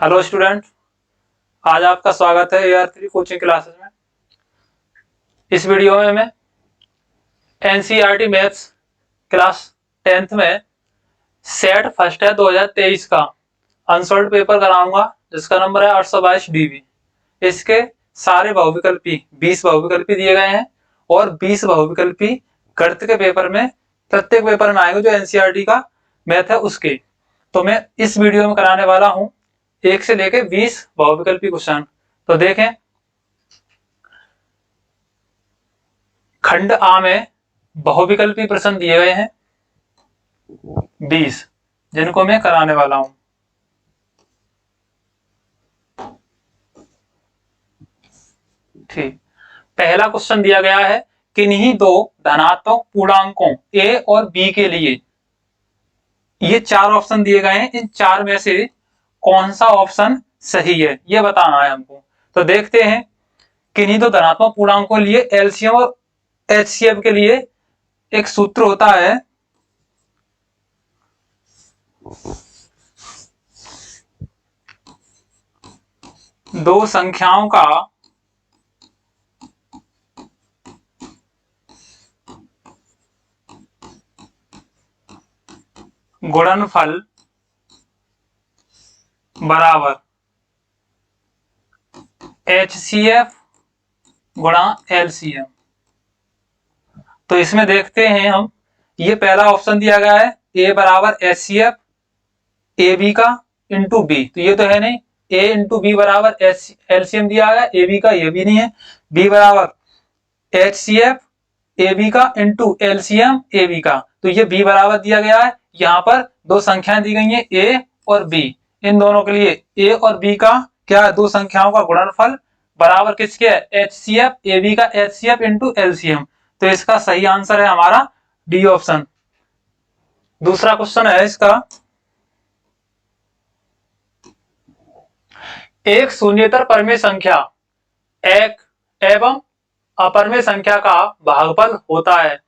Hello student, आज आपका स्वागत है AR3 कोचिंग क्लासेस में। इस वीडियो में मैं NCERT मैथ्स क्लास 10th में सेट फर्स्ट है 2023 का अनसॉल्व्ड पेपर कराऊंगा, जिसका नंबर है 822 DB। इसके सारे बहुविकल्पी 20 बहुविकल्पी दिए गए हैं और 20 बहुविकल्पी गणित के पेपर में प्रत्येक पेपर में आएंगे जो NCERT का मैथ है उसके। तो मैं इस वीडियो में कराने वाला हूं 1 से लेके 20 बहुविकल्पी क्वेश्चन। तो देखें, खंड आ में बहुविकल्पी प्रश्न दिए गए हैं 20, जिनको मैं कराने वाला हूं। ठीक, पहला क्वेश्चन दिया गया है, किन्हीं दो धनात्मक पूर्णांकों a और b के लिए ये 4 ऑप्शन दिए गए हैं, इन 4 में से कौन सा ऑप्शन सही है ये बताना है हमको। तो देखते हैं, किन्हीं दो धनात्मक पूर्णांकों के लिए एलसीएम और एचसीएफ के लिए एक सूत्र होता है, दो संख्याओं का गुणनफल बराबर HCF गुणा LCM। तो इसमें देखते हैं हम, ये पहला ऑप्शन दिया गया है A बराबर HCF AB का इंटू B, तो ये तो है नहीं। A इंटू B बराबर LCM दिया गया, AB का ये भी नहीं है। B बराबर HCF AB का इंटू LCM AB का, तो ये B बराबर दिया गया है। यहाँ पर दो संख्याएं दी गई हैं A और B, इन दोनों के लिए A और B का क्या है, दो संख्याओं का गुणनफल बराबर किसके है, HCF AB का HCF इंटू LCM। तो इसका सही आंसर है हमारा डी ऑप्शन। दूसरा क्वेश्चन है इसका, एक शून्येतर परमेय संख्या एक एवं अपरमेय संख्या का भागफल होता है।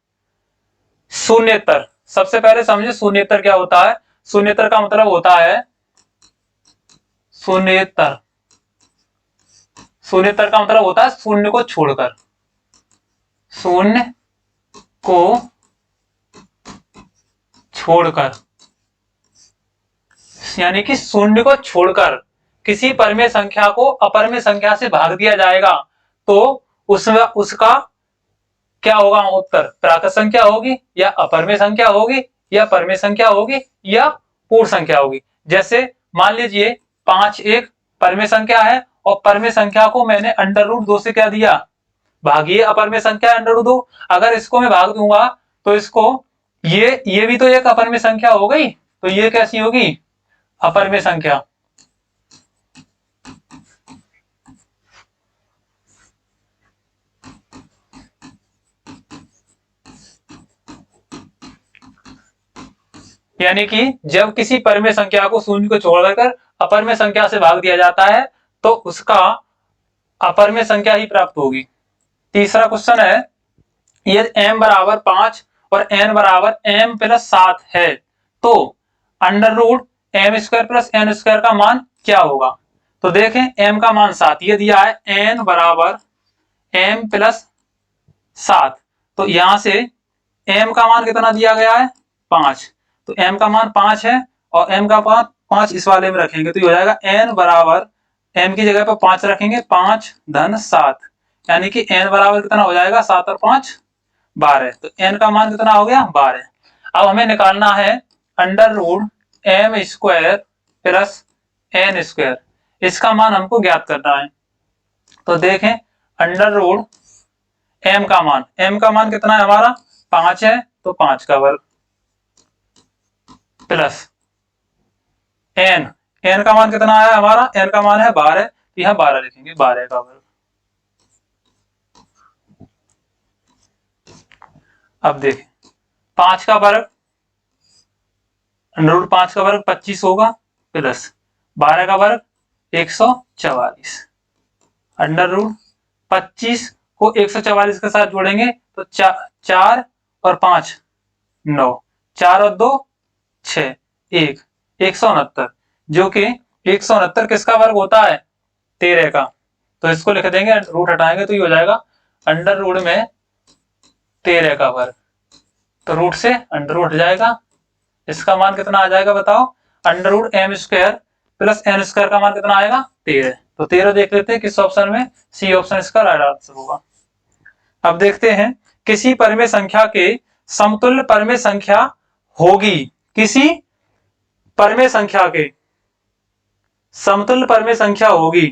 शून्येतर, सबसे पहले समझे शून्येतर क्या होता है। शून्येतर का मतलब होता है, शून्येतर शून्येतर का मतलब होता है शून्य को छोड़कर, शून्य को छोड़कर, यानी कि शून्य को छोड़कर किसी परमेय संख्या को अपरमेय संख्या से भाग दिया जाएगा तो उसमें उसका क्या होगा उत्तर, प्राकृत संख्या होगी या अपरमेय संख्या होगी या परमेय संख्या होगी या पूर्ण संख्या होगी। जैसे मान लीजिए 5 एक परमेय संख्या है और परमेय संख्या को मैंने √2 से क्या दिया, भागिए अपरमेय संख्या √2। अगर इसको मैं भाग दूंगा तो इसको ये भी तो एक अपरमेय संख्या हो गई, तो ये कैसी होगी, अपरमेय संख्या। यानी कि जब किसी परमेय संख्या को शून्य को छोड़कर अपरमेय संख्या से भाग दिया जाता है तो उसका अपरमेय संख्या ही प्राप्त होगी। तीसरा क्वेश्चन है, यदि m बराबर 5 और n बराबर m प्लस 7 है तो √m² प्लस n² का मान क्या होगा। तो देखें, m का मान 7 ये दिया है, n बराबर m प्लस 7, तो यहां से m का मान कितना दिया गया है, 5, तो m का मान 5 है और m का मान 5 इस वाले में रखेंगे तो ये हो जाएगा n बराबर, m की जगह पर 5 रखेंगे, 5 धन 7, यानी कि n बराबर कितना हो जाएगा, 7 और 5 12, तो n का मान कितना हो गया, 12। अब हमें निकालना है √m² प्लस n², इसका मान हमको ज्ञात करना है। तो देखें, √m का मान कितना है हमारा, 5 है, तो 5 का वर्ग प्लस n का मान कितना है हमारा, n का मान है 12, तो यहां 12 लिखेंगे, 12 का वर्ग। अब देखें, 5 का वर्ग, √5 का वर्ग 25 होगा, प्लस 12 का वर्ग 144, √25 को 144 के साथ जोड़ेंगे तो 4 और 5 9, 4 और 2 6, 1 169, जो कि 169 किसका वर्ग होता है? 13 का। तो इसको लिख देंगे, रूट हटाएंगे तो ये हो जाएगा अंडर रूट में 13 का वर्ग। तो रूट से अंडर रूट हट जाएगा, इसका मान कितना आ जाएगा बताओ? Under root M square plus N square का मान कितना आएगा? 13। तो 13 देख लेते हैं किस ऑप्शन में, सी ऑप्शन इसका राइट आंसर होगा। अब देखते हैं किसी परिमेय संख्या के समतुल्य परिमेय संख्या होगी, किसी परिमेय संख्या के समतुल्य परिमेय संख्या होगी,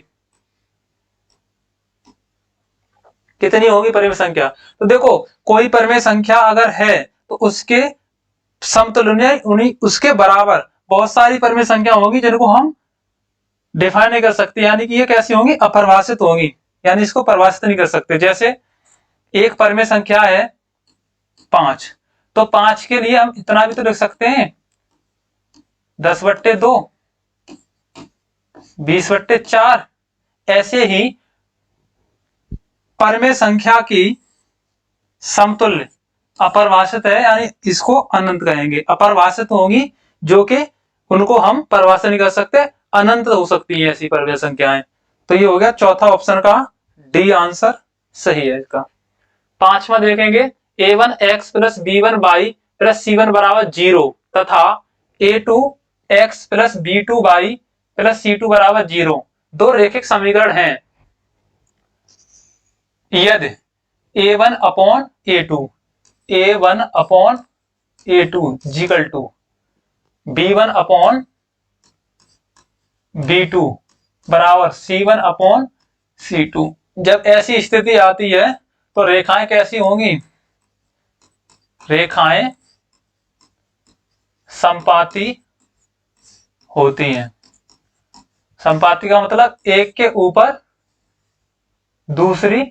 कितनी होगी परिमेय संख्या? तो देखो कोई परिमेय संख्या अगर है तो उसके समतुल्य उन्हीं उसके बराबर बहुत सारी परिमेय संख्या होगी जिनको हम डिफाइन नहीं कर सकते, यानी कि ये कैसी होंगी? अपरिभाषित होंगी, यानी इसको परिभाषित नहीं कर सकते। जैसे एक परिमेय संख्या है 5, तो 5 के लिए हम इतना भी तो लिख सकते हैं 10/2, 20/4। ऐसे ही परिमेय संख्या की समतुल्य अपरिभाषित है, यानी इसको अनंत कहेंगे। अपरिभाषित होंगी जो कि उनको हम परिभाषित नहीं कर सकते, अनंत हो सकती है ऐसी परिमेय संख्याएं। तो ये हो गया चौथा ऑप्शन का डी आंसर सही है इसका। पांचवा देखेंगे a1x plus b1y plus c1 बराबर 0 तथा a2x plus b2y plus c2 बराबर 0 दो रेखिक समीकरण हैं। यदि a1 upon a2 equal to b1 upon b2 बराबर c1 अपॉन c2, जब ऐसी स्थिति आती है तो रेखाएं कैसी होंगी? रेखाएं संपाती होती हैं। संपाती का मतलब एक के ऊपर दूसरी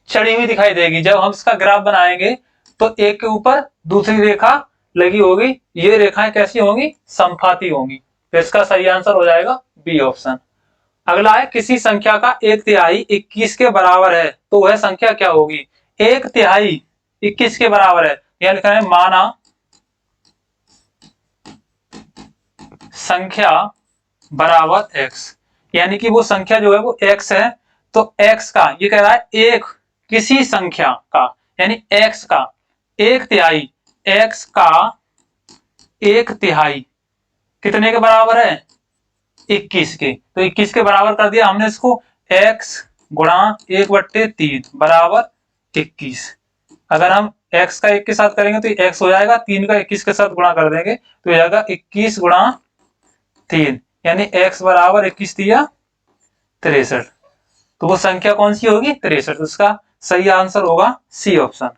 चढ़ी हुई दिखाई देगी। जब हम इसका ग्राफ बनाएंगे तो एक के ऊपर दूसरी रेखा लगी होगी, ये रेखाएं कैसी होंगी? संपाती होंगी। तो इसका सही आंसर हो जाएगा बी ऑप्शन। अगला है किसी संख्या का 1/3 21 के बराबर है तो वह संख्या क्या होगी? 1/3 21 के बराबर है, यह लिखा है माना संख्या बराबर x, यानी कि वो संख्या जो है वो x है। तो x का ये कह रहा है एक किसी संख्या का, यानी x का 1/3, x का 1/3 कितने के बराबर है? 21 के। तो 21 के बराबर कर दिया हमने इसको, x गुणा 1/3 बराबर 21। अगर हम x का 1 के साथ करेंगे तो x हो जाएगा, 3 का 21 के साथ गुणा कर देंगे तो हो जाएगा 21 गुणा 3, यानी x बराबर 21 दिया 63। तो वो संख्या कौन सी होगी? 63। उसका सही आंसर होगा सी ऑप्शन,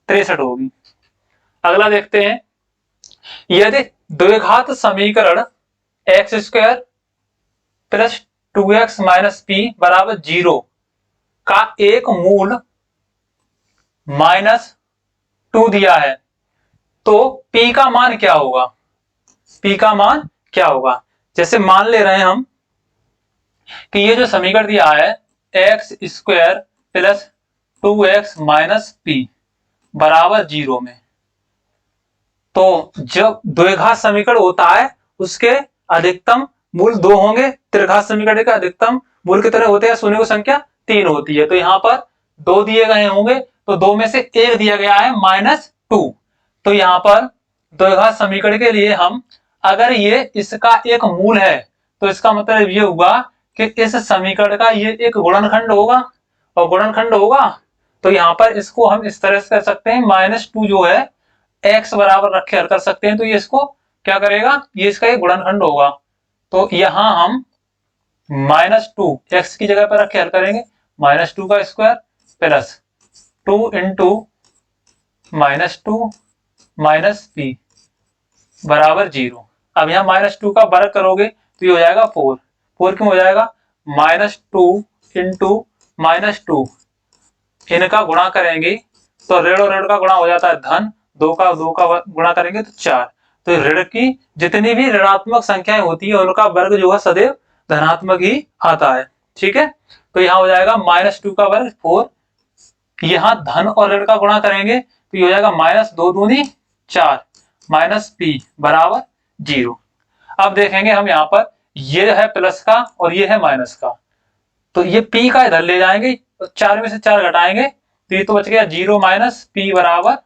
63 होगी। अगला देखते हैं यदि द्विघात समीकरण x square plus 2x minus P बराबर 0 का एक मूल -2 दिया है तो p का मान क्या होगा? p का मान क्या होगा? जैसे मान ले रहे हैं हम कि ये जो समीकरण दिया है x square plus 2x minus P बराबर 0 में, तो जब द्विघात समीकरण होता है उसके अधिकतम मूल 2 होंगे, त्रिघात समीकरण के अधिकतम मूल कितने होते हैं? शून्य की संख्या 3 होती है। तो यहाँ पर 2 दिए गए होंगे तो 2 में से 1 दिया गया है -2। तो यहाँ पर द्विघात समीकरण के लिए हम अगर ये इसका एक मूल है तो इसका मतलब ये हुआ कि इस समीकरण का ये एक गुणनखंड होगा, और गुणनखंड होगा तो यहाँ पर इसको हम इस तरह से कर सकते हैं -2 जो है x बराबर रख के हल कर सकते हैं। तो ये इसको क्या करेगा? ये इसका एक गुणनखंड होगा। तो यहां हम -2 x की जगह पर रख के हल करेंगे, -2 का square plus 2 into -2 minus P बराबर 0। अब यहाँ -2 का वर्ग करोगे तो ये हो जाएगा 4। 4 क्यों हो जाएगा? -2 इंटू -2 इनका गुणा करेंगे तो ऋण और ऋण का गुणा हो जाता है धन, 2 का गुणा करेंगे तो 4। तो ऋण की जितनी भी ऋणात्मक संख्याएं होती है उनका वर्ग जो है सदैव धनात्मक ही आता है। ठीक है, तो यहाँ हो जाएगा -2 का वर्ग 4, यहाँ धन और ऋण का गुणा करेंगे तो ये हो जाएगा -2 दूनी 4 माइनस पी बराबर 0। अब देखेंगे हम यहाँ पर ये है प्लस का और ये है माइनस का, तो ये p का इधर ले जाएंगे तो 4 में से 4 घटाएंगे तो ये तो बच गया 0 माइनस p बराबर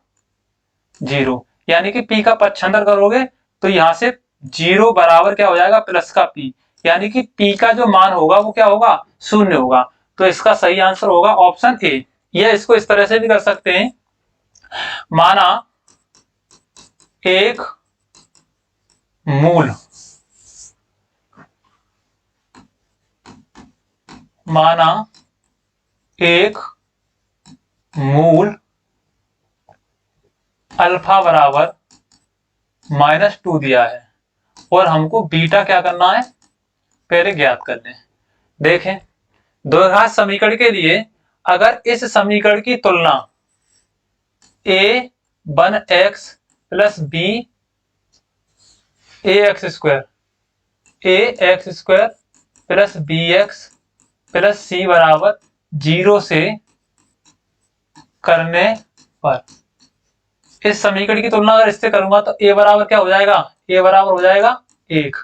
0, यानी कि p का पक्षांतर करोगे तो यहाँ से 0 बराबर क्या हो जाएगा प्लस का p, यानी कि p का जो मान होगा वो क्या होगा 0 होगा। तो इसका सही आंसर होगा ऑप्शन ए। या इसको इस तरह से भी कर सकते हैं, माना एक मूल, माना एक मूल अल्फा बराबर -2 दिया है और हमको बीटा क्या करना है पहले ज्ञात कर लें। देखें, द्विघात समीकरण के लिए अगर इस समीकरण की तुलना a(1x + b ax square plus bx plus c बराबर 0 से करने पर, इस समीकरण की तुलना अगर इससे करूंगा तो a बराबर क्या हो जाएगा, a बराबर हो जाएगा 1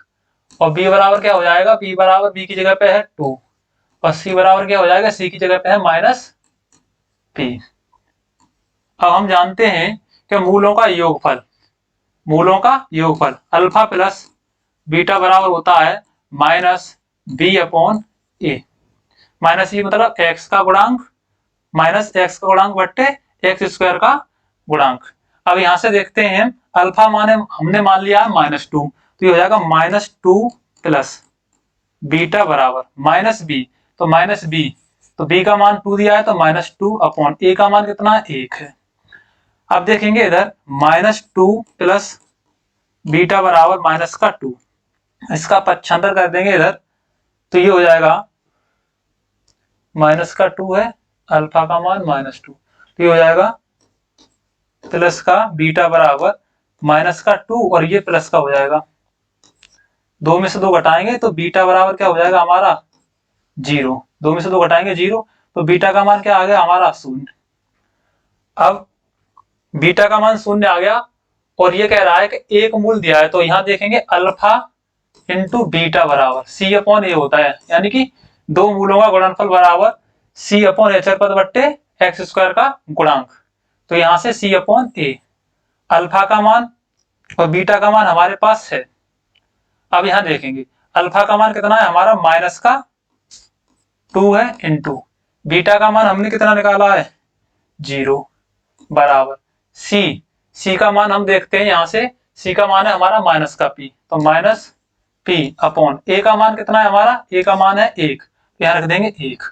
और b बराबर क्या हो जाएगा, b बराबर b की जगह पे है 2 और c बराबर क्या हो जाएगा, c की जगह पे है -p। अब हम जानते हैं कि मूलों का योगफल, मूलों का योगफल अल्फा प्लस बीटा बराबर होता है -b/a। माइनस e मतलब x का गुणांक माइनस x का गुणांक बट्टे x स्क्वायर का गुणांक। अब यहां से देखते हैं अल्फा माने हमने मान लिया है -2, तो ये हो जाएगा -2 प्लस बीटा बराबर -b, तो -b, तो b का मान 2 दिया है तो -2/a का मान कितना है 1 है। अब देखेंगे इधर -2 प्लस बीटा बराबर -2, इसका पक्षांतर कर देंगे इधर तो ये हो जाएगा -2 है अल्फा का मान -2, तो ये हो जाएगा प्लस का बीटा बराबर -2 और ये प्लस का हो जाएगा, 2 में से 2 घटाएंगे तो बीटा बराबर क्या हो जाएगा हमारा 0, 2 में से 2 घटाएंगे 0, तो बीटा का मान क्या आ गया हमारा 0। अब बीटा का मान 0 आ गया और ये कह रहा है कि एक मूल दिया है, तो यहां देखेंगे अल्फा इंटू बीटा बराबर c/a होता है, यानी कि दो मूलों का गुणनफल बराबर c/h पद बट्टे x स्क्वायर का गुणांक, तो यहां से c/a, अल्फा का मान और बीटा का मान हमारे पास है। अब यहां देखेंगे अल्फा का मान कितना है हमारा -2 है इंटू बीटा का मान हमने कितना निकाला है 0 बराबर c का मान हम देखते हैं, यहां से c का मान है हमारा माइनस का p, तो -p/a का मान कितना है हमारा, a का मान है 1, तो यहां रख देंगे 1।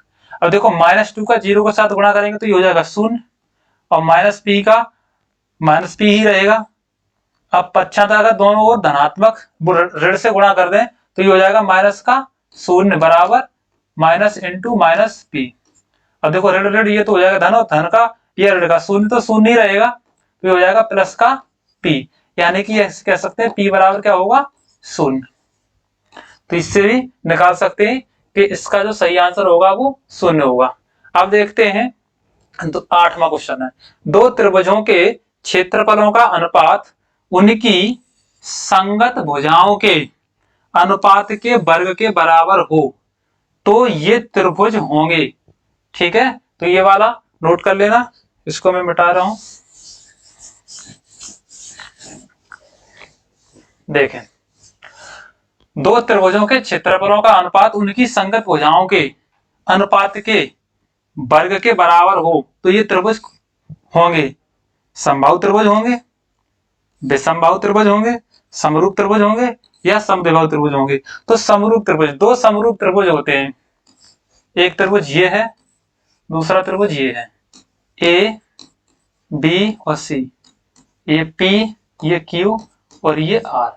अब देखो -2 का 0 के साथ गुणा करेंगे तो ये हो जाएगा 0 और -p का -p ही रहेगा। अब पक्षांतर अगर दोनों ओर धनात्मक ऋण से गुणा कर दें तो ये हो जाएगा -0 बराबर माइनस इंटू -p। अब देखो ऋण ऋण ये तो हो जाएगा धन और धन का ये ऋण का 0 तो 0 ही रहेगा, तो ये हो जाएगा प्लस का p, यानी कि कह सकते हैं p बराबर क्या होगा 0। तो इससे भी निकाल सकते हैं कि इसका जो सही आंसर होगा वो 0 होगा। अब देखते हैं तो 8वां क्वेश्चन है, दो त्रिभुजों के क्षेत्रफलों का अनुपात उनकी संगत भुजाओं के अनुपात के वर्ग के बराबर हो तो ये त्रिभुज होंगे। ठीक है, तो ये वाला नोट कर लेना, इसको मैं मिटा रहा हूं। देखें, दो त्रिभुजों के क्षेत्रफलों का अनुपात उनकी संगत भुजाओं के अनुपात के वर्ग के बराबर हो तो ये त्रिभुज होंगे। समबाहु त्रिभुज होंगे, विषमबाहु त्रिभुज होंगे, समरूप त्रिभुज होंगे या समद्विबाहु त्रिभुज होंगे। तो समरूप त्रिभुज, दो समरूप त्रिभुज होते हैं, एक त्रिभुज ये है, दूसरा त्रिभुज ये है, ए बी और सी, ये पी, ये क्यू और ये आर।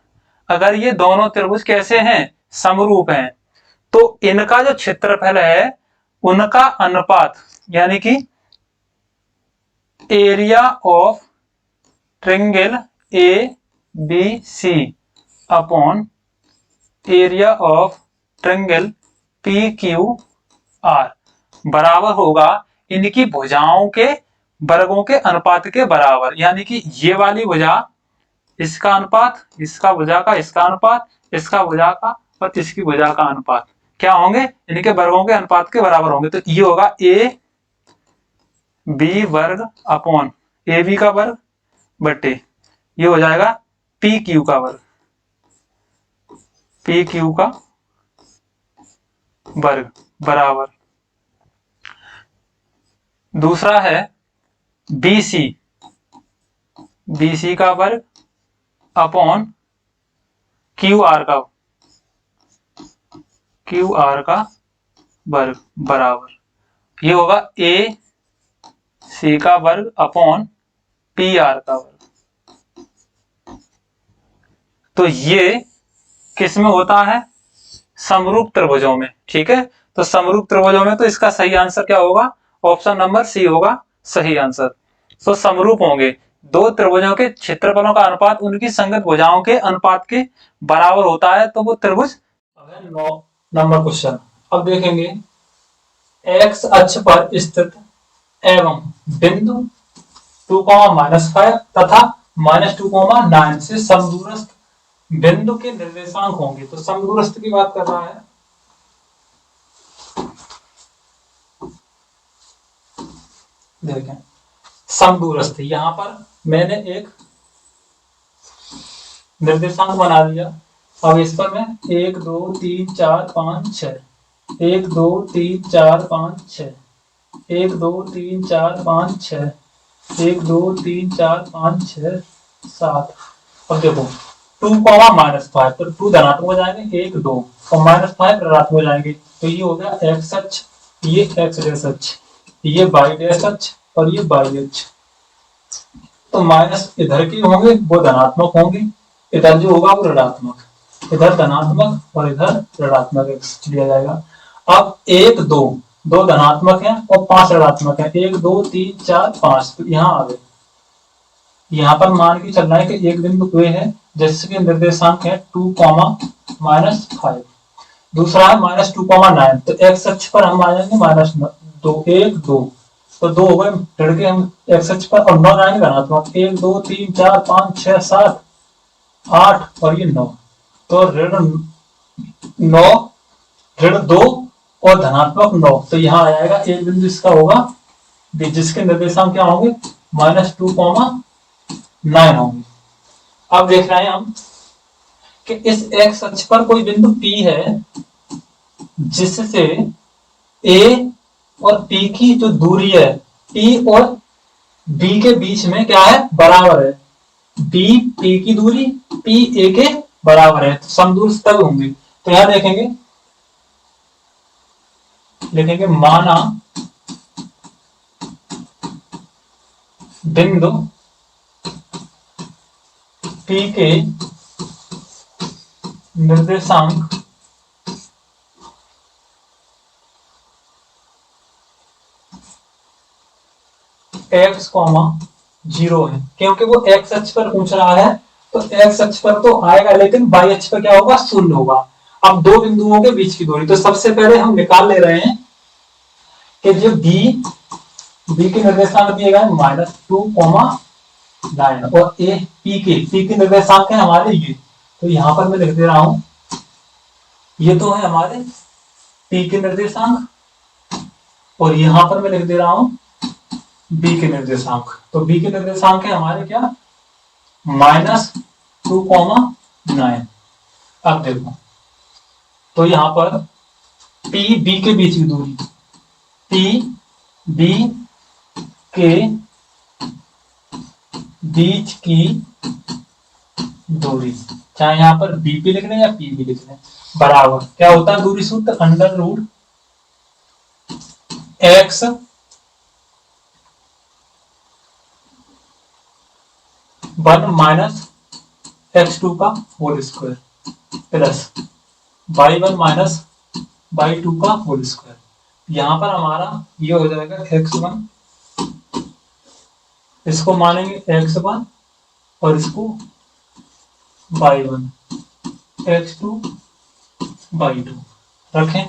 अगर ये दोनों त्रिभुज कैसे हैं, समरूप हैं, तो इनका जो क्षेत्रफल है उनका अनुपात यानी कि area of triangle A B C upon area of triangle P Q R बराबर होगा इनकी भुजाओं के वर्गों के अनुपात के बराबर, यानी कि ये वाली भुजा इसका अनुपात, इसका भुजा का इसका अनुपात, इसका भुजा का और इसकी भुजा का अनुपात क्या होंगे, इनके वर्गों के अनुपात के बराबर होंगे। तो ये होगा ए बी वर्ग अपॉन ए बी का वर्ग बटे ये हो जाएगा पी क्यू का वर्ग, पी क्यू का वर्ग बराबर। दूसरा है बी सी का वर्ग अपॉन क्यू आर का वर्ग बराबर ये होगा ए सी का वर्ग अपॉन पी आर का वर्ग। तो ये किस में होता है, समरूप त्रिभुजों में। ठीक है, तो समरूप त्रिभुजों में तो इसका सही आंसर क्या होगा, ऑप्शन नंबर सी होगा सही आंसर। तो समरूप होंगे दो त्रिभुजों के क्षेत्रफलों का अनुपात उनकी संगत भुजाओं के अनुपात के बराबर होता है तो वो त्रिभुज। 9 नंबर क्वेश्चन अब देखेंगे, एक्स अक्ष पर स्थित एवं बिंदु 2,-5 तथा -2,9 से समदूरस्थ बिंदु के निर्देशांक होंगे। तो समदूरस्थ की बात कर रहा है, देखें समदूरस्थ, यहां पर मैंने एक निर्देशांक बना दिया। अब इस पर मैं 1 2 3 4 5 6 1 2 3 4 5 6 1 2 3 4 5 6 1 2 3 4 5 6 7। अब देखो 2,-5 तो 2 धनात्मक हो जाएंगे, 1 2 और -5 ऋणात्मक हो जाएंगे। तो ये हो गया एक्स अक्ष, ये एक्स डैश अक्ष, ये वाई डैश अक्ष और ये वाई अक्ष। तो माइनस इधर के होंगे वो धनात्मक होंगे, इधर जो होगा वो ऋणात्मक, इधर धनात्मक और इधर ऋणात्मक एक्स लिया जाएगा। अब 1 2 दो धनात्मक है और 5 ऋणात्मक है, 1 2 3 4 5 तो यहाँ आ गए। यहाँ पर मान के चलना है कि एक बिंदु वे है जिसके निर्देशांक है 2,-5। दूसरा है -2,9 तो एक्स अक्ष पर हम आ जाएंगे -2 1 2 तो 2 हो गए ऋण के हम एक्स अक्ष पर और 9 जाएंगे धनात्मक 1 2 3 4 5 6 7 8 और ये 9। तो ऋण 9 ऋण 2 और धनात्मक 9 तो यहाँ आ जाएगा एक बिंदु इसका होगा जिसके निर्देशांक क्या होंगे -2,9 होंगे। अब देख रहे हैं हम कि इस एक्स अक्ष पर कोई बिंदु P है जिससे A और P की जो दूरी है P और B के बीच में क्या है, बराबर है। B P की दूरी P A के बराबर है, तो समदूर तब होंगे। तो यहां देखेंगे लिखेंगे माना बिंदु P के निर्देशांक x, 0 है, क्योंकि वो x अक्ष पर पूछ रहा है तो x अक्ष पर तो आएगा लेकिन y अक्ष पर क्या होगा, 0 होगा। अब दो बिंदुओं के बीच की दूरी, तो सबसे पहले हम निकाल ले रहे हैं कि जो b के निर्देशांक दिए गए -2,9 और a p के निर्देशांक है हमारे ये। तो यहां पर मैं लिख दे रहा हूं, ये तो है हमारे p के निर्देशांक और यहां पर मैं लिख दे रहा हूं b के निर्देशांक। तो b के निर्देशांक है हमारे क्या -2,9। अब देखो तो यहां पर p b के बीच की दूरी, p b के बीच की दूरी, चाहे यहां पर b भी लिख लें या p भी लिख लें, बराबर क्या होता है दूरी सूत्र √x -x2 का whole square plus y1 -y2 का होल स्क्वायर। यहां पर हमारा ये हो जाएगा x1, इसको मानेंगे x1 और इसको y1, x2 y2 रखें।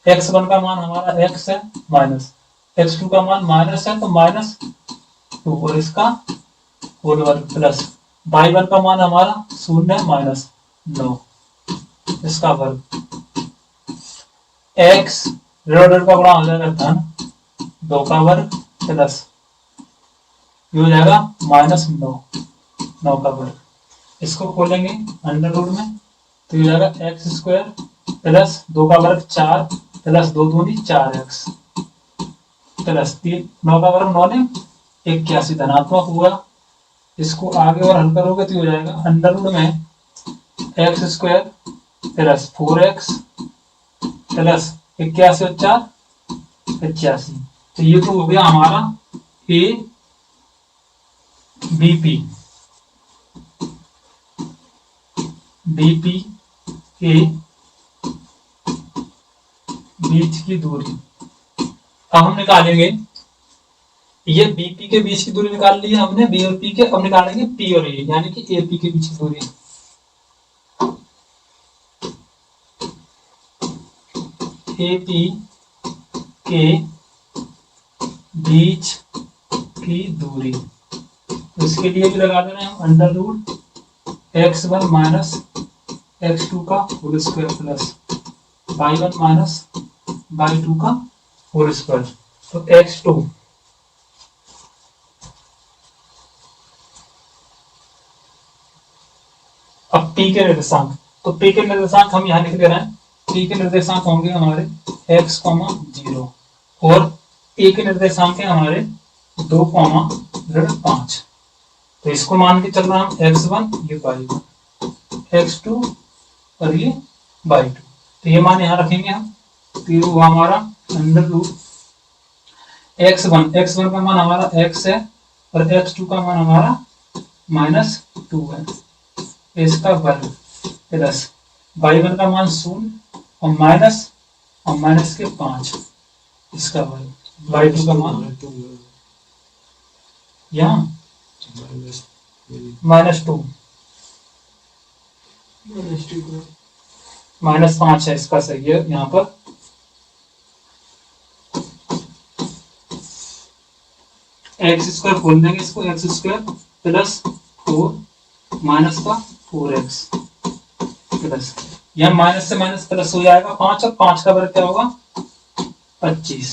√x1 का मान हमारा x है माइनस x2 का मान माइनस है तो -2 और इसका होल वर्ग प्लस y1 का मान हमारा 0 -9 इसका वर्ग x ऋण का गुणा हो जाएगा धन 2 का वर्ग प्लस ये हो जाएगा -9 का वर्ग। इसको खोलेंगे अंडर रूट में तो ये हो जाएगा एक्स स्क्वायर प्लस 2 का वर्ग 4 प्लस 2 दूनी 4x प्लस 9 का वर्ग 9 ने 81 धनात्मक हुआ। इसको आगे और हल करोगे तो हो जाएगा अंडर रूट में x square plus 4x plus 81 और 4 85। तो ये तो हो गया हमारा ए बीपी के बीच की दूरी। अब हम निकालेंगे ये बीपी के बीच की दूरी निकाल ली है हमने बी और पी के। अब निकालेंगे पी और ए यानी कि एपी के बीच की दूरी। एपी के बीच की दूरी तो इसके लिए भी लगा दे रहे हैं हम under root x1 minus x2 का whole square plus y1 minus y2 का होल स्क्वायर। तो x2 अब p के निर्देशांक तो p के निर्देशांक हम यहां लिख दे रहे हैं। p के निर्देशांक होंगे हमारे x, 0 और a के निर्देशांक है हमारे 2, ऋण 5। तो इसको मान के चल रहा हम x1 ये y1 x2 और ये y2। तो ये मान यहां रखेंगे हम। तो ये हुआ हमारा अंडर रूट x1 का मान हमारा x है और x2 का मान हमारा -2 है इसका वर्ग प्लस y1 का मान 0 और माइनस के 5 इसका वर्ग y2 का मान यहाँ -2 -5 है इसका सही है यहाँ पर। एक्स स्क्वायर खोल देंगे इसको एक्स स्क्वायर प्लस 4 माइनस का 4x प्लस यह माइनस से माइनस प्लस हो जाएगा 5 और 5 का वर्ग क्या होगा 25।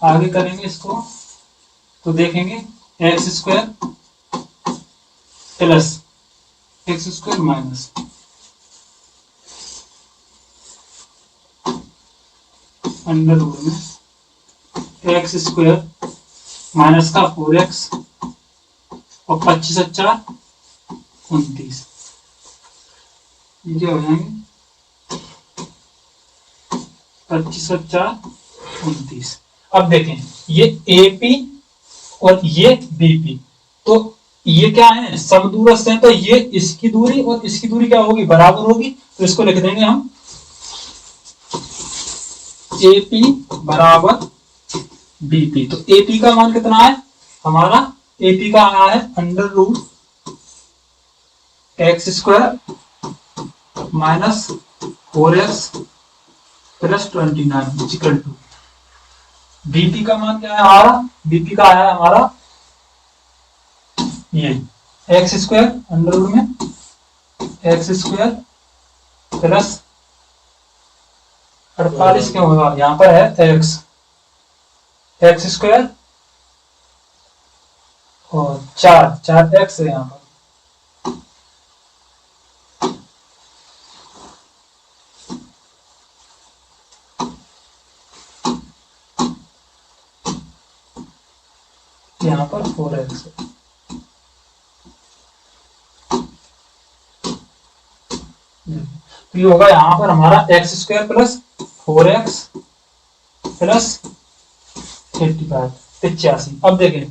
आगे करेंगे इसको तो देखेंगे x square plus x square minus under root में एक्स स्क्वायर माइनस का 4x और 25 और 4 29 ये क्या हो जाएंगे 25 और 4 29। अब देखें ये एपी और ये बीपी तो ये क्या है समदूरस्थ है। तो ये इसकी दूरी और इसकी दूरी क्या होगी बराबर होगी। तो इसको लिख देंगे हम एपी बराबर बीपी। तो एपी का मान कितना है हमारा एपी का आया है under root x square minus 4x plus 29 equal to BP का मान क्या है हमारा बीपी का आया है हमारा ये एक्स स्क्वायर अंडर रूट में एक्स स्क्वायर प्लस 48 क्यों होगा यहां पर है एक्स स्क्वायर और 4x है यहां पर यहाँ पर 4x है। तो ये होगा यहाँ पर हमारा x square plus 4x plus 85। अब देखें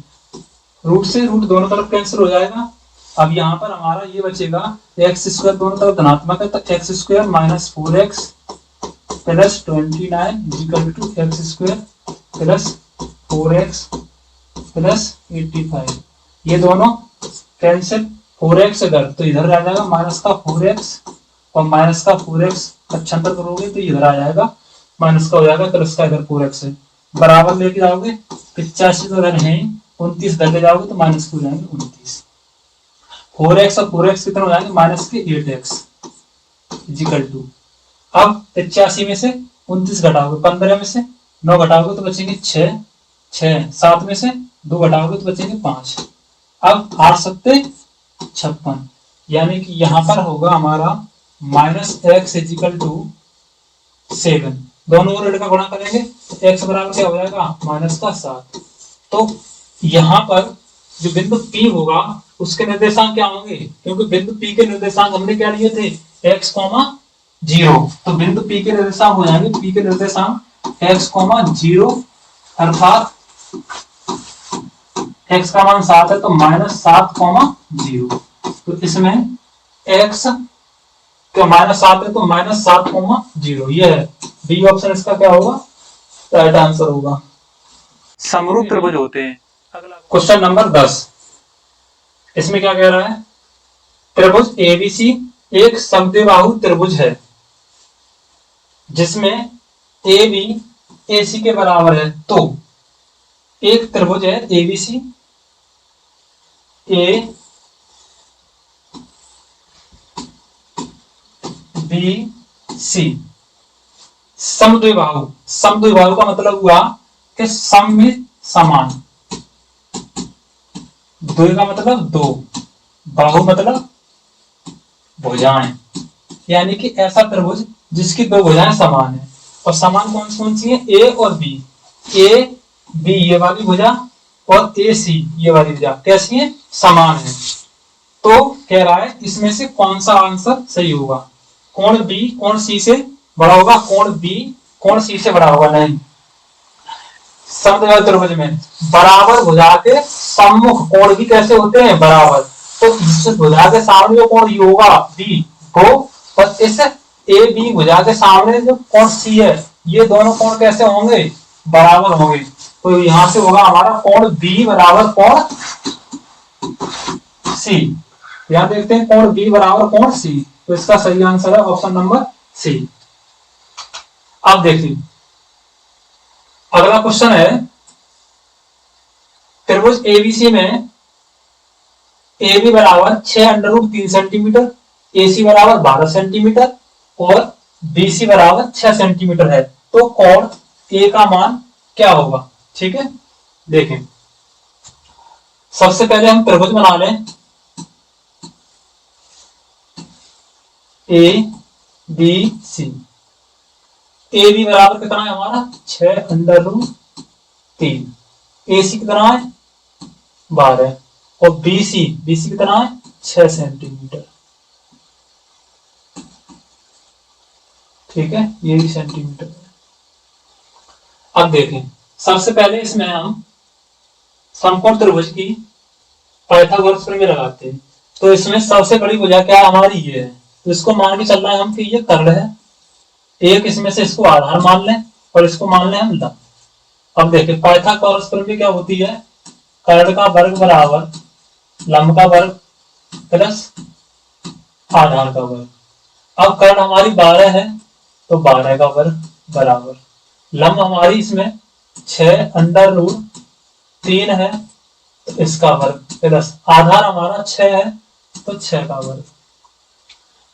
रूट से रूट दोनों तरफ कैंसिल हो जाएगा। अब यहाँ पर हमारा ये बचेगा एक्स स्क्वायर दोनों तरफ धनात्मक है तो x square minus 4x plus 29 equal to x square plus 4x plus 85। ये दोनों कैंसिल 4x इधर तो इधर आ जाएगा माइनस का 4x और माइनस का 4x अच्छांतर करोगे तो इधर आ जाएगा माइनस का हो जाएगा प्लस का इधर 4x है बराबर लेके जाओगे 85 तो इधर है 29 इधर ले जाओगे तो माइनस हो जाएंगे 29। 4x और 4x कितने हो जाएंगे माइनस के 8x इक्वल टू अब 85 में से 29 घटाओगे, 15 में से 9 घटाओगे तो बचेंगे 6, 7 में से 2 घटाओगे तो बचेंगे 5। अब 8 सत्ते 56, यानी कि यहां पर होगा हमारा -x = 7। दोनों ओर ऋण का गुणा करेंगे तो x बराबर क्या हो जाएगा, -7। तो यहां पर जो बिंदु P होगा उसके निर्देशांक क्या होंगे, क्योंकि बिंदु P के निर्देशांक हमने क्या लिए थे, x, 0। तो बिंदु P के निर्देशांक हो जाएंगे, P के निर्देशांक x, 0 अर्थात x का मान 7 है तो -7, 0। तो इसमें x का -7 है तो -7, 0 ये है। बी ऑप्शन इसका क्या होगा, राइट आंसर होगा। समरूप त्रिभुज होते हैं। अगला क्वेश्चन नंबर 10, इसमें क्या कह रहा है, त्रिभुज एबीसी एक समद्विबाहु त्रिभुज है जिसमें ए बी ए सी के बराबर है। तो एक त्रिभुज है एबीसी, ए बी सी समद्विबाहु। समद्विबाहु का मतलब हुआ कि सम में समान, द्वि का मतलब दो, बाहु मतलब भुजाएं, यानी कि ऐसा त्रिभुज जिसकी दो भुजाएं समान है। और समान कौन कौन सी है, ए और बी। ए बी ये वाली भुजा और ए सी ये वाली भुजा कैसी है, समान है। तो कह रहा है इसमें से कौन सा आंसर सही होगा, कोण बी कोण सी से बड़ा होगा, कोण बी कोण सी से बड़ा होगा। नहीं, समद्विबाहु त्रिभुज में बराबर भुजा के सम्मुख कोण भी कैसे होते हैं, बराबर। तो इस भुजा के सामने जो कोण यू होगा बी वो, और इस ए बी भुजा के सामने जो कोण सी है, ये दोनों कोण कैसे होंगे, बराबर होंगे। तो यहां से होगा हमारा कोण बी बराबर कोण सी। यहां देखते हैं कोण बी बराबर कोण सी, तो इसका सही आंसर है ऑप्शन नंबर सी। अब देखिए अगला क्वेश्चन है, त्रिभुज एबीसी में ए बी बराबर 6√3 सेंटीमीटर, ए सी बराबर 12 सेंटीमीटर और बी सी बराबर 6 सेंटीमीटर है। तो कोण ए का मान क्या होगा, ठीक है। देखें सबसे पहले हम त्रिभुज बना लें, ए बी सी। ए बी बराबर कितना है हमारा 6√3, ए सी कितना है 12 और बी सी कितना है 6 सेंटीमीटर, ठीक है, ये भी सेंटीमीटर है। अब देखें सबसे पहले इसमें हम समकोण त्रिभुज की पाइथागोरस प्रमेय लगाते हैं। तो इसमें सबसे बड़ी भुजा क्या हमारी ये है, तो इसको मान के चल रहा है हम कि ये कर्ण है। एक इसमें से इसको आधार मान लें और इसको मान लें हम लंब। अब देखिए पाइथागोरस प्रमेय क्या होती है, कर्ण का वर्ग बराबर लंब का वर्ग प्लस आधार का वर्ग। अब कर्ण हमारी 12 है तो 12 का वर्ग बराबर लंब हमारी इसमें 6√3 है तो इसका वर्ग प्लस आधार हमारा 6 है तो 6 का वर्ग।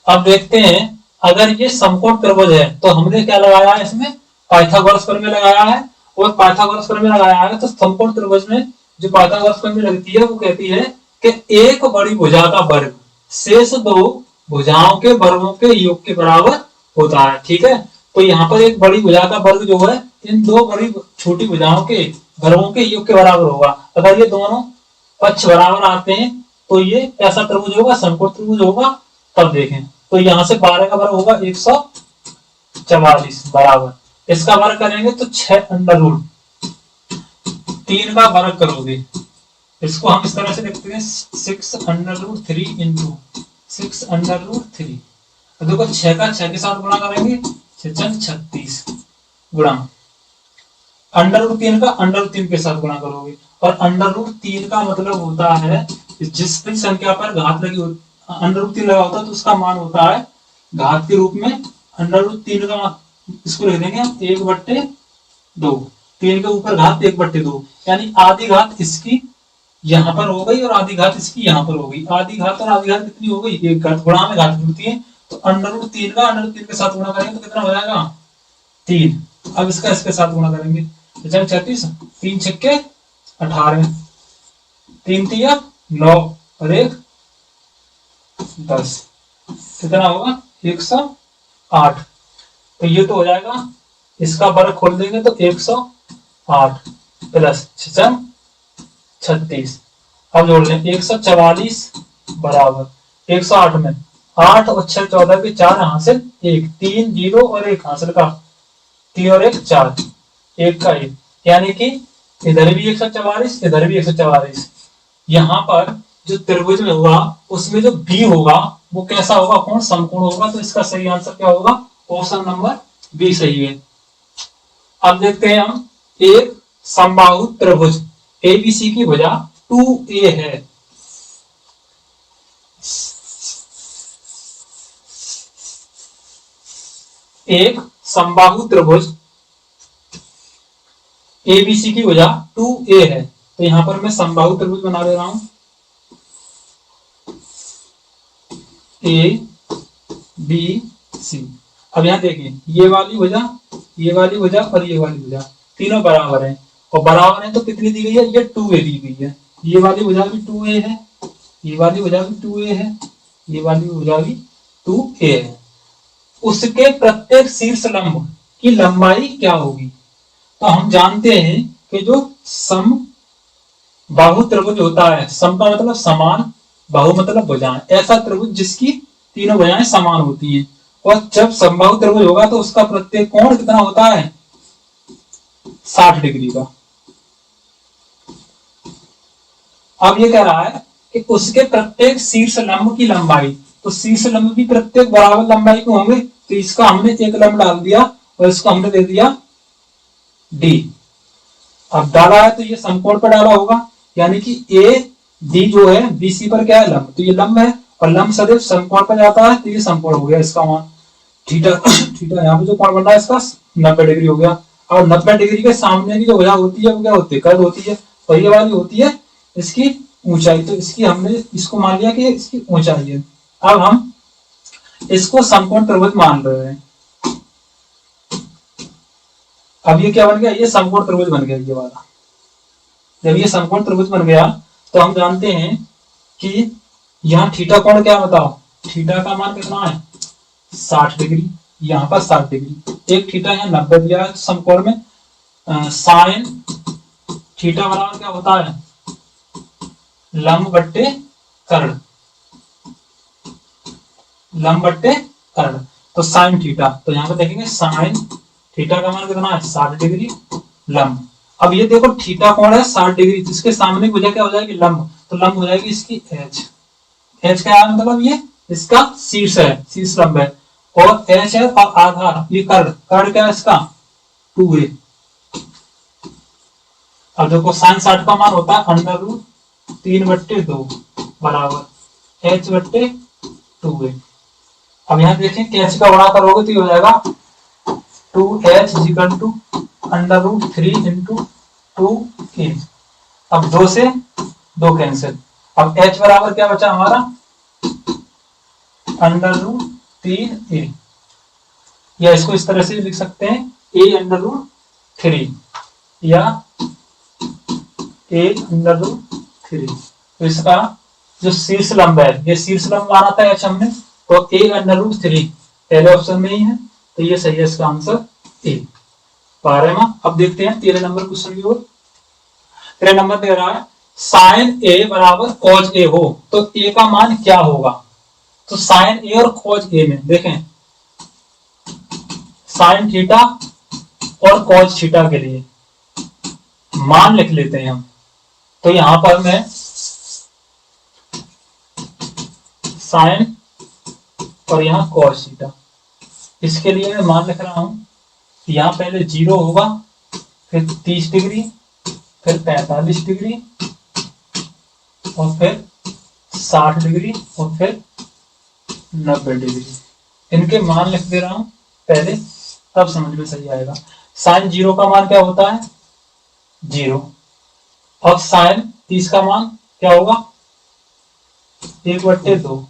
अब देखते हैं अगर ये समकोण त्रिभुज है तो हमने क्या लगाया है, इसमें पाइथागोरस प्रमेय लगाया है। और पाइथागोरस प्रमेय लगाया है तो समकोण त्रिभुज में जो पाइथागोरस प्रमेय लगती है वो कहती है कि एक बड़ी भुजा का वर्ग शेष दो भुजाओं के वर्गों के योग के बराबर होता है, ठीक है। तो यहाँ पर एक बड़ी भुजा का वर्ग जो है इन दो बड़ी छोटी भुजाओं के वर्गों के योग के बराबर होगा। अगर ये दोनों पक्ष बराबर आते हैं तो ये कैसा त्रिभुज होगा, समकोण त्रिभुज होगा। तब देखें तो यहाँ से 12 का वर्ग होगा 144 बराबर, इसका वर्ग करेंगे तो 6√3 का वर्ग करोगे, इसको हम इस तरह से लिखते हैं 6√3 इंटू 6√3। देखो 6 का 6 के साथ गुणा करेंगे 6 36 गुणा √3 का √3 के साथ गुणा करोगे। और √3 का मतलब होता है जिस भी संख्या पर घात लगी होती, √3 लगा होता है तो उसका मान होता है घात के रूप में √3 का, इसको लिख देंगे हम 1/2, 3 के ऊपर घात 1/2, यानी आधी घात इसकी यहाँ पर हो गई और आधी घात इसकी यहाँ पर हो गई। आधी घात और आधी घात कितनी हो गई, एक घात, गुणा में घात जुड़ती है तो √3 का √3 के साथ गुणा करेंगे तो कितना हो जाएगा 3। अब इसके साथ गुणा करेंगे तो जब 36, 3 छक्के 18, 3 तिया 9 और 1 10, कितना होगा 108। तो ये तो हो जाएगा, इसका वर्ग खोल देंगे तो 108 प्लस 36। अब जोड़ लें 144 बराबर 108 में 8 और 6 14 के 4 हासिल 1, 3 0 और 1 हासिल का 3 और 1 4, 1 का 1, यानी कि इधर भी 144 इधर भी 144। यहाँ पर जो त्रिभुज में हुआ उसमें जो बी होगा वो कैसा होगा, कोण समकोण होगा। तो इसका सही आंसर क्या होगा, ऑप्शन नंबर बी सही है। अब देखते हैं हम, एक समबाहु त्रिभुज एबीसी की भुजा 2a है। एक समबाहु त्रिभुज एबीसी की भुजा 2a है। तो यहां पर मैं समबाहु त्रिभुज बना दे रहा हूं, ए बी सी। अब यहां देखिए ये वाली भुजा और ये वाली भुजा तीनों बराबर है, और बराबर है तो कितनी दी गई है, ये 2a दी गई है। ये वाली भुजा भी 2a है, ये वाली भुजा भी 2a है, ये वाली भुजा भी 2a है। उसके प्रत्येक शीर्ष लंब की लंबाई क्या होगी। तो हम जानते हैं कि जो सम बाहु त्रिभुज होता है, सम का मतलब समान, बाहु मतलब भुजाएं, ऐसा त्रिभुज जिसकी तीनों भुजाएं समान होती हैं। और जब समबाहु त्रिभुज होगा तो उसका प्रत्येक कोण कितना होता है, 60 डिग्री का। अब ये कह रहा है कि उसके प्रत्येक शीर्ष लंब की लंबाई, तो शीर्ष लंब भी प्रत्येक बराबर लंबाई के होंगे। तो इसका हमने एक लंब डाल दिया और इसको हमने दे दिया डी। अब डाला है तो ये समकोण पर डाला होगा, यानी कि ए डी जो है बीसी पर क्या है, लंब। तो ये लंब है और लंब सदैव समकोण पर जाता है, तो ये समकोण हो गया। इसका मान थीटा, थीटा यहाँ पे जो कोण बन रहा है इसका 90 डिग्री हो गया। और 90 डिग्री के सामने की जो भुजा होती है वो क्या होती है, कर्व होती है, और ये वाली होती है इसकी ऊंचाई। तो इसकी हमने इसको मान लिया कि इसकी ऊंचाई है। अब हम इसको समकोण त्रिभुज मान रहे हैं। अब ये क्या बन गया, ये समकोण त्रिभुज बन गया ये वाला। जब ये समकोण त्रिभुज बन गया तो हम जानते हैं कि यहाँ थीटा कोण क्या, बताओ थीटा का मान कितना है 60 डिग्री, यहाँ पर 60 डिग्री। एक थीटा यहाँ 90 दिया है समकोण में, साइन थीटा बराबर क्या होता है, लंब बट्टे कर्ण, लंब बट्टे कर्ण। तो साइन थीटा, तो यहाँ पे देखेंगे साइन थीटा का मान कितना है 60 डिग्री लंब। अब ये देखो थीटा कोण है 60 डिग्री, जिसके सामने भुजा क्या हो जाएगी, लंब। तो लंब हो जाएगी इसकी एच। एच का है मतलब ये इसका शीर्ष है, शीर्ष लंब है, और एच है और आधार ये कर्ण, कर्ण क्या है इसका 2a। अब देखो साइन 60 का मान होता है √3/2 बराबर एच बट्टे 2a। अब यहाँ देखें कि एच का गुणा करोगे तो ये हो जाएगा 2h = √3 × 2a। अब 2 से 2 कैंसिल। अब h बराबर क्या बचा हमारा √3a, या इसको इस तरह से लिख सकते हैं a√3 या a√3। तो इसका जो शीर्ष लंब है, ये शीर्ष लंब माना था h हमने, तो a√3 पहले ऑप्शन में ही है, तो ये सही है इसका आंसर ए। 12वां। अब देखते हैं 13 नंबर क्वेश्चन की ओर। 13 नंबर दे रहा है साइन ए बराबर कॉज ए हो तो ए का मान क्या होगा। तो साइन ए और कॉज ए में देखें, साइन थीटा और कॉज थीटा के लिए मान लिख लेते हैं हम। तो यहां पर मैं साइन और यहां कॉज थीटा, इसके लिए मैं मान लिख रहा हूं। यहां पहले 0 होगा, फिर 30 डिग्री, फिर 45 डिग्री, और फिर 60 डिग्री, और फिर 90 डिग्री। इनके मान लिख दे रहा हूं पहले, तब समझ में सही आएगा। साइन 0 का मान क्या होता है 0, और साइन 30 का मान क्या होगा 1/2।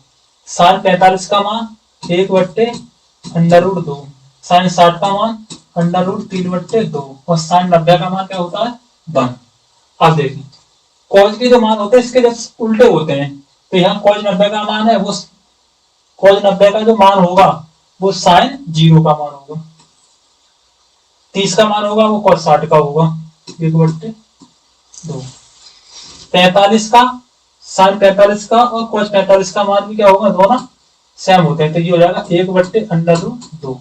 साइन 45 का मान 1/√2। साइन 60 का मान √3/2 और साइन 90 का मान क्या होता है 1। अब देखिए कॉज के जो मान होते हैं इसके जब उल्टे होते हैं, तो यहाँ कॉज 90 का मान है, वो कॉज 90 का जो मान होगा वो साइन 0 का मान होगा, 30 का मान होगा वो कॉज 60 का होगा 1/2। 45 का साइन 45 का और कॉस 45 का मान भी क्या होगा, दोनों सेम होते हैं, तो ये हो जाएगा 1/√2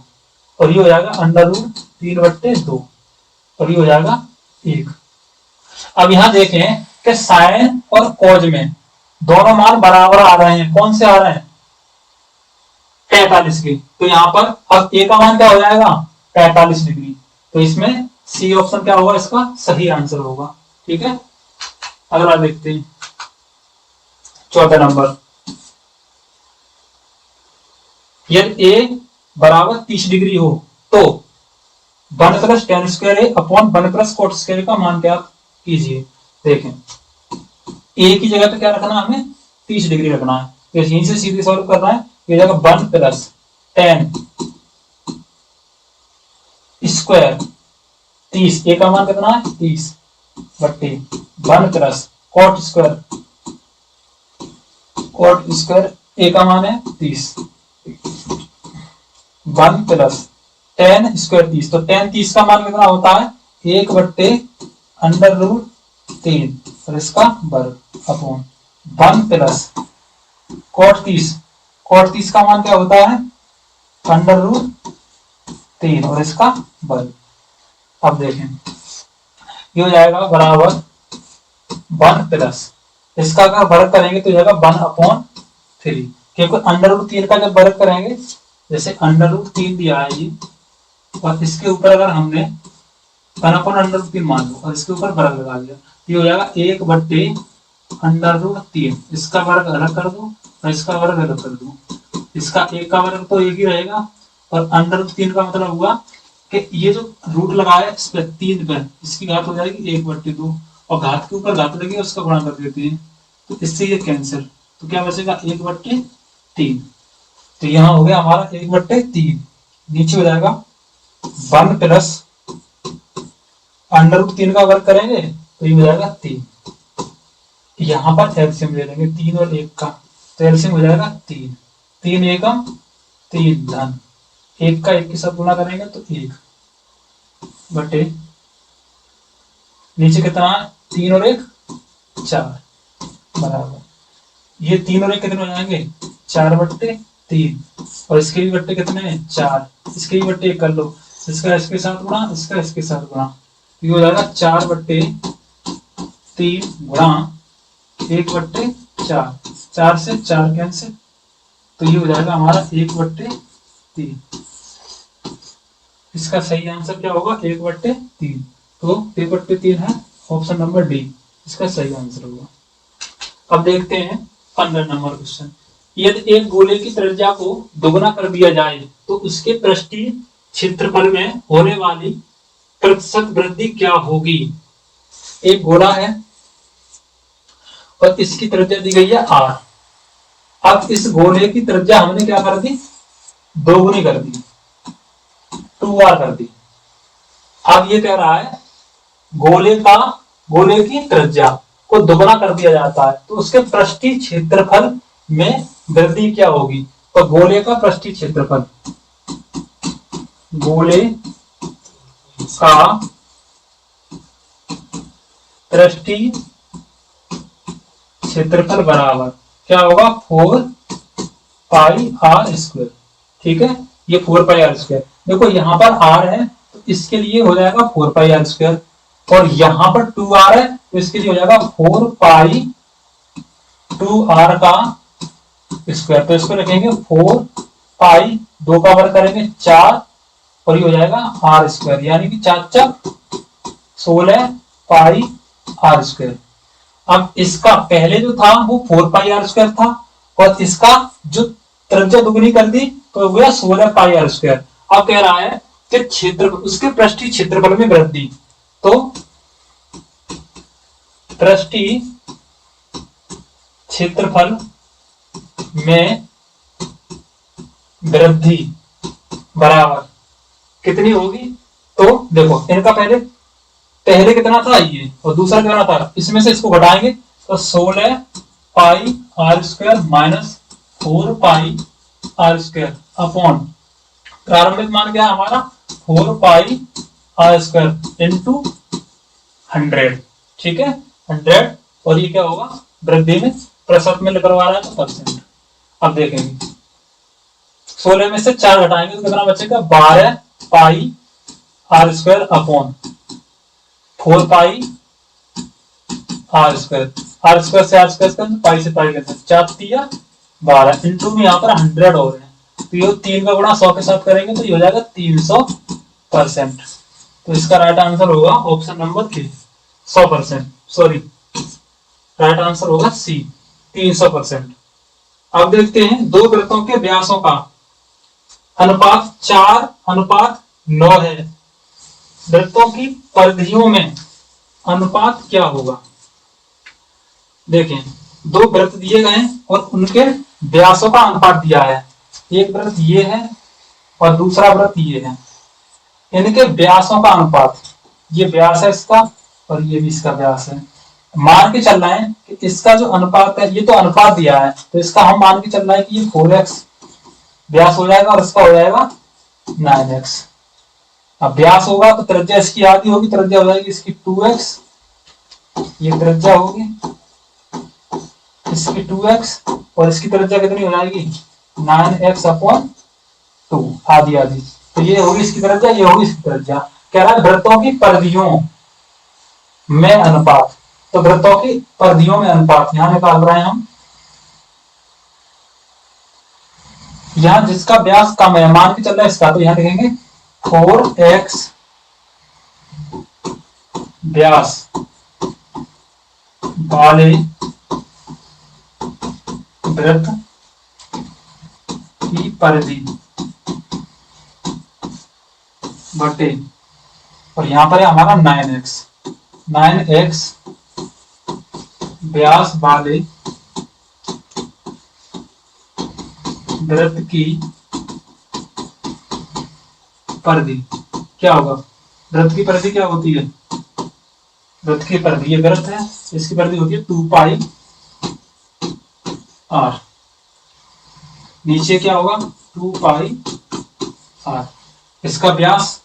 और ये हो जाएगा √3/2 और ये हो जाएगा 1। अब यहां देखें कि साइन और कॉज में दोनों मान बराबर आ रहे हैं, कौन से आ रहे हैं 45 के, तो यहाँ पर अब ए का मान क्या हो जाएगा 45 डिग्री, तो इसमें सी ऑप्शन क्या होगा, इसका सही आंसर होगा। ठीक है, अगला देखते हैं 14 नंबर। यदि ए बराबर 30 डिग्री हो तो 1+tan² a अपॉन 1+cot² का मान क्या कीजिए। देखें ए की जगह पे क्या रखना है, हमें 30 डिग्री रखना है, तो यहीं से सीधे सॉल्व करना है, ये जगह 1+tan² 30, ए का मान कितना है 30 बट्टे 1+cot², cot² ए का मान है 30, 1+tan² 30, तो tan 30 का मान कितना होता है 1/√3 और इसका वर्ग अपॉन 1+cot 30 का मान क्या होता है √3 और इसका वर्ग। अब देखें ये हो जाएगा बराबर 1+, इसका अगर वर्ग करेंगे तो जाएगा 1/3, क्योंकि √3 का जब वर्ग करेंगे, जैसे √3 दिया है ये और इसके ऊपर अगर हमने 1/√3 मान लो और इसके ऊपर वर्ग लगा दिया, ये हो जाएगा 1/√3, इसका वर्ग अलग कर दो और इसका वर्ग अलग कर दो, इसका एक का वर्ग तो एक ही रहेगा और √3 का मतलब हुआ कि ये जो रूट लगाया इस पे 3 पे, इसकी घात हो जाएगी 1/2 और घात के ऊपर घात लगी उसका गुणा कर देते हैं, तो इससे ये कैंसिल, तो क्या बचेगा 1/3, तो यहाँ हो गया हमारा 1/3, नीचे हो जाएगा 1+√3 का वर्ग करेंगे तो ये हो जाएगा 3, यहाँ पर एलसीएम ले लेंगे 3 और 1 का, तो एलसीएम हो जाएगा 3, 3 एकम 3 धन 1 का 1 के साथ गुणा करेंगे तो 1 बटे नीचे कितना 3 और 1 4 बराबर, ये 3 और 1 कितने हो जाएंगे 4/3 और इसके भी बट्टे कितने हैं 4, इसके भी बट्टे 1 कर लो, इसका इसके साथ गुणा, इसका इसके साथ गुणा, ये हो जाएगा 4/3 गुणा 1/4, 4 से 4 कैंसिल, तो ये हो जाएगा हमारा 1/3, इसका सही आंसर क्या होगा 1/3, तो 1/3 है ऑप्शन नंबर डी, इसका सही आंसर होगा। अब देखते हैं 15 नंबर क्वेश्चन। यदि एक गोले की त्रिज्या को दोगुना कर दिया जाए तो उसके पृष्ठीय क्षेत्रफल में होने वाली प्रतिशत वृद्धि क्या होगी। एक गोला है और इसकी त्रिज्या दी गई है r, अब इस गोले की त्रिज्या हमने क्या कर दी दोगुनी कर दी, 2r कर दी। अब ये कह रहा है गोले की त्रिज्या को दोगुना कर दिया जाता है तो उसके पृष्ठीय क्षेत्रफल में वृद्धि क्या होगी। तो गोले का पृष्ठीय क्षेत्रफल, गोले का पृष्ठीय क्षेत्रफल बराबर क्या होगा 4πr²। ठीक है, ये 4πr², देखो यहां पर r है तो इसके लिए हो जाएगा 4πr² और यहां पर 2r है तो इसके लिए हो जाएगा 4π2r का स्क्वायर, तो इसको रखेंगे 4π, 2 का वर्ग करेंगे 4 और ये हो जाएगा r², यानी कि 4×4 16πr²। अब इसका पहले जो था वो 4πr² था और इसका जो त्रिज्या दुगनी कर दी तो वो 16πr²। अब कह रहा है कि क्षेत्र उसके पृष्ठीय क्षेत्रफल में वृद्धि, तो पृष्ठीय क्षेत्रफल में वृद्धि बराबर कितनी होगी? तो देखो इनका पहले पहले कितना था ये और दूसरा कितना था, इसमें से इसको घटाएंगे तो 16 pi r square minus 4 pi r square upon प्रारंभिक मान क्या है हमारा 4 पाई आर स्क्वायर इंटू 100। ठीक है 100 और ये क्या होगा वृद्धि में प्रतिशत में करवा रहा है तो परसेंट। अब देखेंगे 16 में से 4 घटाएंगे तो कितना बचेगा 12 pi r square upon 4 pi r square. R square से आर स्क्वायर पाई से पाई करते 4×3=12 इंटू में यहाँ पर 100 हो रहे हैं तो ये 3 का गुणा 100 के साथ करेंगे तो ये हो जाएगा 300%। तो इसका राइट आंसर होगा option number 3 100%। Sorry right answer होगा सी 300%। अब देखते हैं दो वृत्तों के व्यासों का अनुपात 4:9 है। वृत्तों की परिधियों में अनुपात क्या होगा? देखें दो वृत्त दिए गए और उनके व्यासों का अनुपात दिया है। एक वृत्त ये है और दूसरा वृत्त ये है। इनके व्यासों का अनुपात, ये व्यास है इसका और ये भी इसका व्यास है। मान के चल रहे हैं कि इसका जो अनुपात है ये तो अनुपात दिया है तो इसका हम मान के चल रहे हैं कि ये 4x व्यास हो जाएगा और इसका हो जाएगा 9x। अब व्यास होगा तो त्रिज्या इसकी आधी होगी, त्रिज्या हो जाएगी इसकी 2x, ये त्रिज्या होगी इसकी 2x और इसकी त्रिज्या कितनी हो जाएगी 9x अपॉन 2 आधी आधी। तो ये होगी इसकी त्रिज्या, ये होगी इसकी त्रिज्या। कह रहा है वृत्तों की परिधियों में अनुपात, तो वृत्तों की परिधियों में अनुपात यहां निकाल रहे हैं हम। यहां जिसका व्यास कम है मान के चल रहा है इसका, तो यहां लिखेंगे 4x व्यास वाले वृत्त की परिधि बटे और यहां पर है हमारा 9x व्यास वाले वृत्त की परिधि क्या होगा? वृत्त की परिधि क्या होती है? वृत्त की परिधि, ये वृत्त है इसकी परिधि होती है 2 पाई आर। नीचे क्या होगा 2 पाई आर। इसका व्यास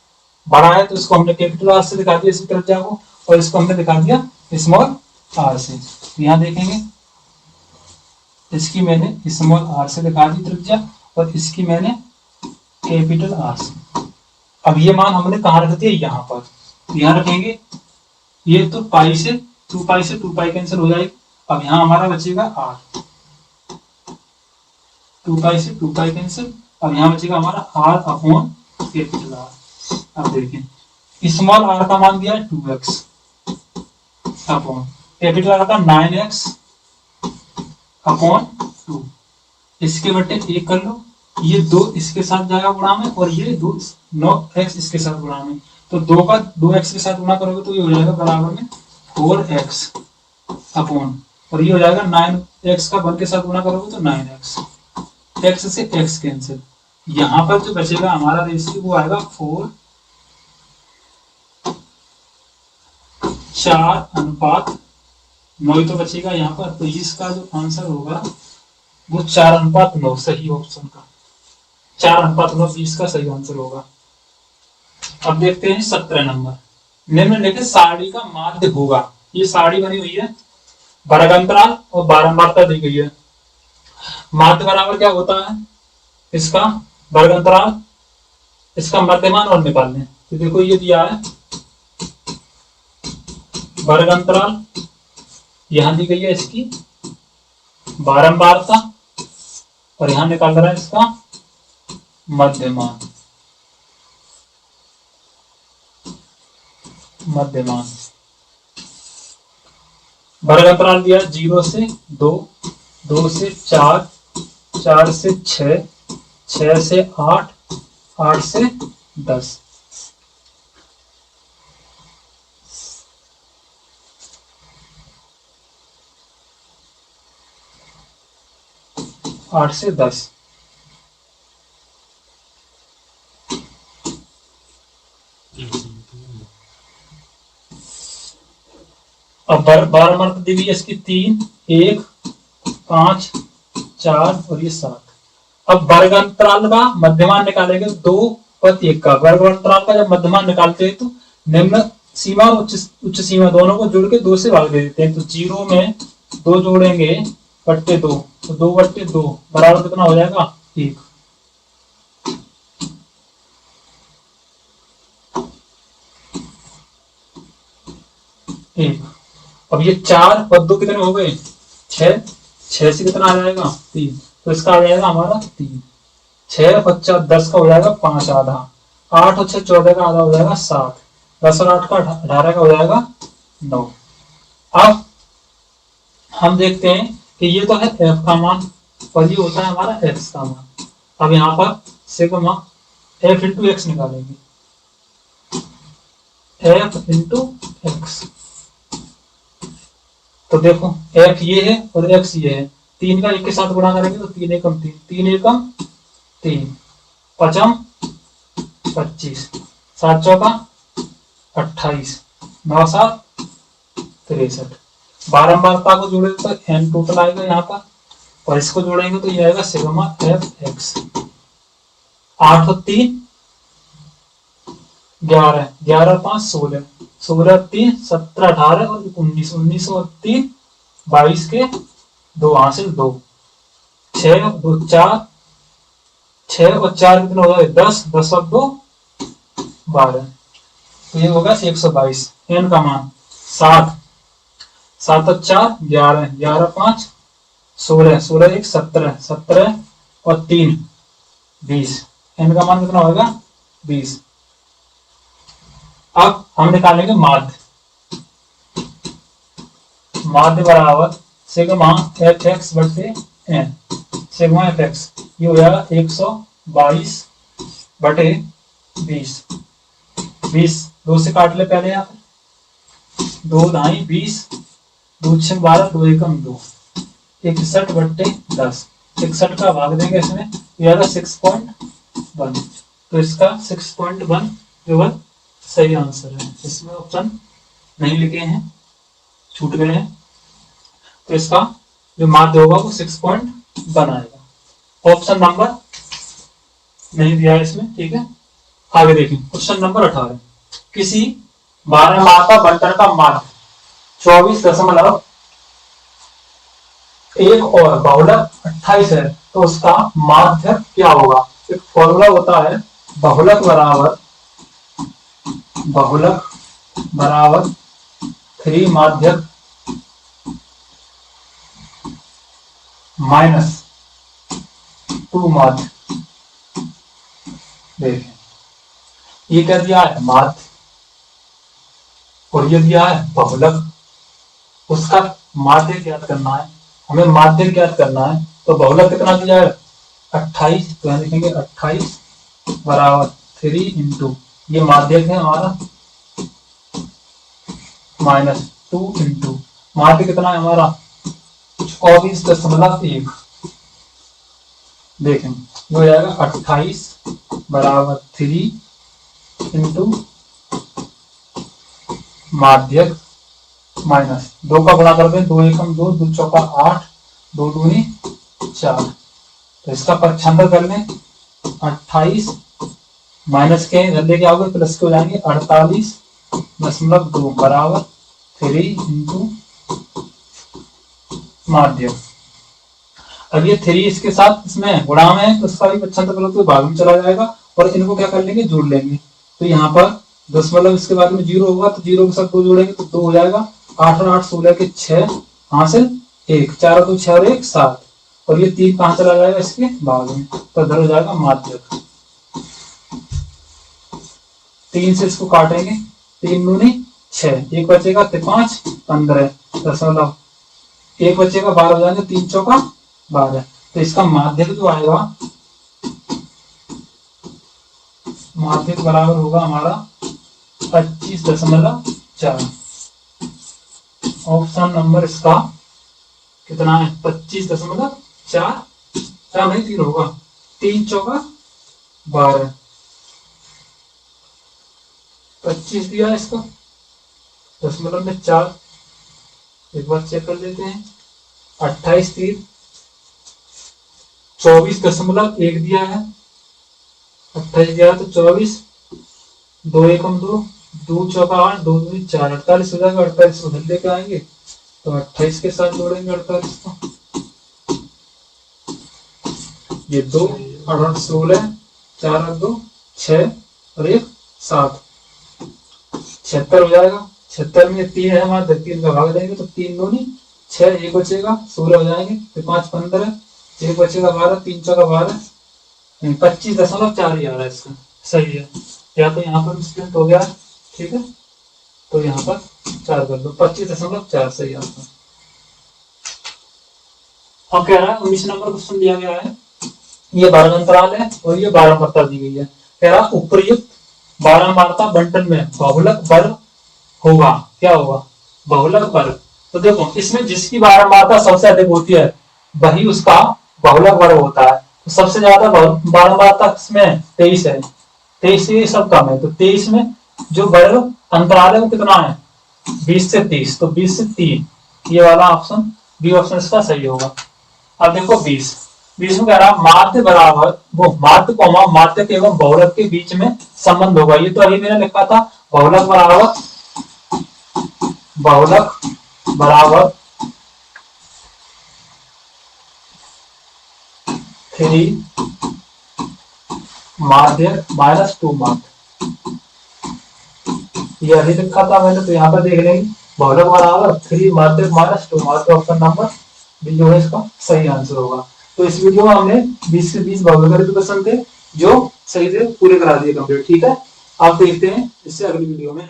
बड़ा है तो इसको हमने कैपिटल आर से दिखा दिया इसकी त्रिज्या को और इसको हमने दिखा दिया स्मॉल आर से। यहां देखेंगे इसकी मैंने स्मॉल आर से दिखा दी त्रिज्या और इसकी मैंने कैपिटल आर से। अब ये मान हमने कहा रख दिया यहाँ पर, तो यहाँ रखेंगे ये तो पाई से 2 पाई कैंसिल हो जाएगी। अब यहाँ हमारा बचेगा आर, 2 पाई से 2 पाई कैंसिल। अब यहाँ बचेगा हमारा आर अपॉन कैपिटल आर। अब देखें स्मॉल आर का मान दिया है 2x अपॉन कैपिटल आर का 9x अपॉन 2। इसके बटे एक कर लो, ये 2 इसके साथ जाएगा गुणा में और ये 9x इसके साथ गुणा में, तो 2 का 2x के साथ गुणा करोगे तो ये हो जाएगा बराबर में 4x अपॉन और ये हो जाएगा 9x का 1 के साथ गुणा करोगे तो 9x, x से x कैंसिल। यहां पर जो बचेगा हमारा रेशियो वो आएगा 4:9 तो बचेगा यहाँ पर। तो इसका जो आंसर होगा वो 4:9 सही ऑप्शन का 4:9 20 का सही आंसर होगा। अब देखते हैं 17 नंबर। निम्नलिखित सारणी का माध्य होगा। ये सारणी बनी हुई है, वर्गांतराल और बारंबारता दी गई है। माध्य बराबर क्या होता है इसका? वर्गांतराल, इसका मध्यमान और निकाल लें। तो देखो ये दिया है वर्गांतराल, यहां दी गई है इसकी बारंबारता और यहां निकाल रहा है इसका मध्यमान। मध्यमान वर्गांतराल दिया 0 से 2, 2 से 4, 4 से 6, 6 से 8, 8 से 10। 8 से 10 अब 12 नंबर दी हुई है इसकी 3, 1, 5, 4 और ये 7। अब वर्ग अंतराल का मध्यमान निकालेंगे 2 और 1 का। वर्ग अंतराल का जब मध्यमान निकालते हैं तो निम्न सीमा और उच्च सीमा दोनों को जोड़ के 2 से भाग दे देते हैं। तो 0 में 2 जोड़ेंगे बट्टे 2, तो 2 बट्टे 2 बराबर कितना हो जाएगा 1। अब ये 4 और 2 कितने हो गए 6, 6 से कितना आ जाएगा 3, तो इसका आ जाएगा हमारा 3। 6 बच्चा 10 का हो जाएगा 5 आधा, 8 और 6 14 का आधा हो जाएगा 7, 10 और 8 का 18 का हो जाएगा 9। अब हम देखते हैं कि ये तो है f का मान और ये होता है हमारा x का मान। अब यहाँ पर सिग्मा f इंटू एक्स निकालेंगे, f इंटू एक्स। तो देखो f ये है और x ये है, 3 का 1 के साथ गुणा करेंगे तो 3 एकम 3, 3 एकम 3, पचम 25, 7 चौका 28, 9 7 63। बारंबारता को जोड़े तो n टोटल आएगा यहाँ पर, और इसको जोड़ेंगे तो ये आएगा सिग्मा एफ एक्स। 8 और 3 11, 11 और 5 16, 16 और 3 17 18 और 19, 19 और 3 22 के 2 हासिल 2, 6 और 2 4, 6 और 4 कितना हो जाएगा 10, 10 और 2 12, तो ये होगा 122। n का मान 7, 7 और 4 11, 11 और 5 16, 16 1 17, 17 और 3 20, n का मान कितना होगा 20। अब हम निकालेंगे माध्य, माध्य बराबर सिग्मा एफ एक्स बटे एन, सिग्मा एफ एक्स ये हो जाएगा 122 बटे 20, 20 2 से काट ले पहले, यहाँ पे 2 ढाई 20, 2 6 12, 2 एकम 2, 61 बट्टे 10, 61 का भाग देंगे इसमें, यह आएगा 6.1। तो इसका 6.1 केवल सही आंसर है, इसमें ऑप्शन नहीं लिखे हैं, छूट गए हैं। तो इसका जो माध्य होगा वो 6.1 आएगा। ऑप्शन नंबर नहीं दिया है इसमें, ठीक है। आगे देखिए क्वेश्चन नंबर 18, किसी 12 मात्रा बंटन का माध्य 24.1 और बहुलक 28 है, तो उसका माध्य क्या होगा। एक फॉर्मूला होता है बहुलक बराबर 3 माध्यक माइनस 2 माध्य। देखें ये क्या दिया है माध्य और ये दिया है बहुलक, उसका माध्य ज्ञात करना है, हमें माध्य ज्ञात करना है। तो बहुलक कितना दिया है 28, तो यहाँ लिखेंगे 28 बराबर 3 इंटू ये माध्यक है हमारा माइनस 2 इंटू माध्य कितना है हमारा 24.1। देखें ये हो जाएगा 28 बराबर 3 इंटू माध्यक माइनस 2 का गुणा कर दें, 2 एकम 2, 2 चौका 8, 2 दूनी 4। तो इसका पक्षांतर कर लें 28 माइनस के लेके आओगे प्लस के हो जाएंगे 48.2 बराबर 3 इंटू माध्य। अब ये 3 इसके साथ इसमें गुणा में है तो इसका भी पक्षांतर करो तो भाग में चला जाएगा, और इनको क्या कर लेंगे जोड़ लेंगे। तो यहाँ पर 10 मतलब इसके बाद में 0 होगा तो 0 के साथ 2 जोड़ेंगे तो 2 हो जाएगा, 8 और 8 16 के 6 हासिल 1, 4 और 2 6 और 1 7, और ये 3 कहाँ चला जाएगा इसके भाग में, तो इधर हो जाएगा माध्यक। 3 से इसको काटेंगे, 3 दूनी 6, एक बचेगा 5 15 दशमलव, एक बचेगा 12 हो जाएंगे, 3 चौका 12। तो इसका माध्यक जो आएगा माध्यक बराबर होगा हमारा 25.4। ऑप्शन नंबर इसका कितना है 25.4, 4 नहीं 3 होगा, 3 चौका 12। 25 दिया है इसका, 0.4, एक बार चेक कर लेते हैं। 28 3 24.1 दिया है, 28 दिया है तो 24, 2 एकम 2, 2 चौका 8, 2 दूनी 4, 48 हो जाएगा। 48 उधर लेके आएंगे तो 28 के साथ जोड़ेंगे 48 को, ये 2 और 8 16, 4 और 2 6 और 1 7, 76 हो जाएगा। 76 में 3 है हमारे, 3 का भाग देंगे तो 3 दूनी 6, 1 बचेगा, 16 हो जाएंगे, फिर 5 15, 1 बचेगा 12, 3 चौका 12, 25.4 ही आ रहा है इसका, सही है। या तो यहाँ पर मिसप्रिंट हो गया, ठीक है, तो यहाँ पर 4 कर दो, 25.4 सही आता है। अब कह रहा है 19 नंबर क्वेश्चन दिया गया है, ये 12 अंतराल है और ये 12 दी गई है। कह रहा उपयुक्त 12 बंटन में बहुलक वर्ग होगा, क्या होगा, बहुलक वर्ग। तो देखो इसमें जिसकी 12 सबसे अधिक होती है वही उसका बहुलक वर्ग होता है। तो सबसे ज्यादा 12 इसमें 23 है, 23 से सब कम है, तो 23 में जो वर्ग अंतराल है वो कितना है, 20 से 30, तो 20 से 3, ये वाला ऑप्शन बी ऑप्शन इसका सही होगा। अब देखो 20 में कह रहा माध्य बराबर, वो माध्य कौमा माध्य एवं बहुलक के बीच में संबंध होगा। ये तो अभी मैंने लिखा था, बहुलक बराबर 3 माध्य -2 माध्य, ये अभी लिखा था मैंने, तो यहाँ पर देख लेंगे बहुलक बराबर 3 माध्य -2 माध्य, ऑप्शन नंबर बी जो है इसका सही आंसर होगा। तो इस वीडियो में हमने 20 से 20 बहुलक क्वेश्चन थे जो सही से पूरे करा दिए कंप्लीट, ठीक है। आप देखते हैं इससे अगली वीडियो में।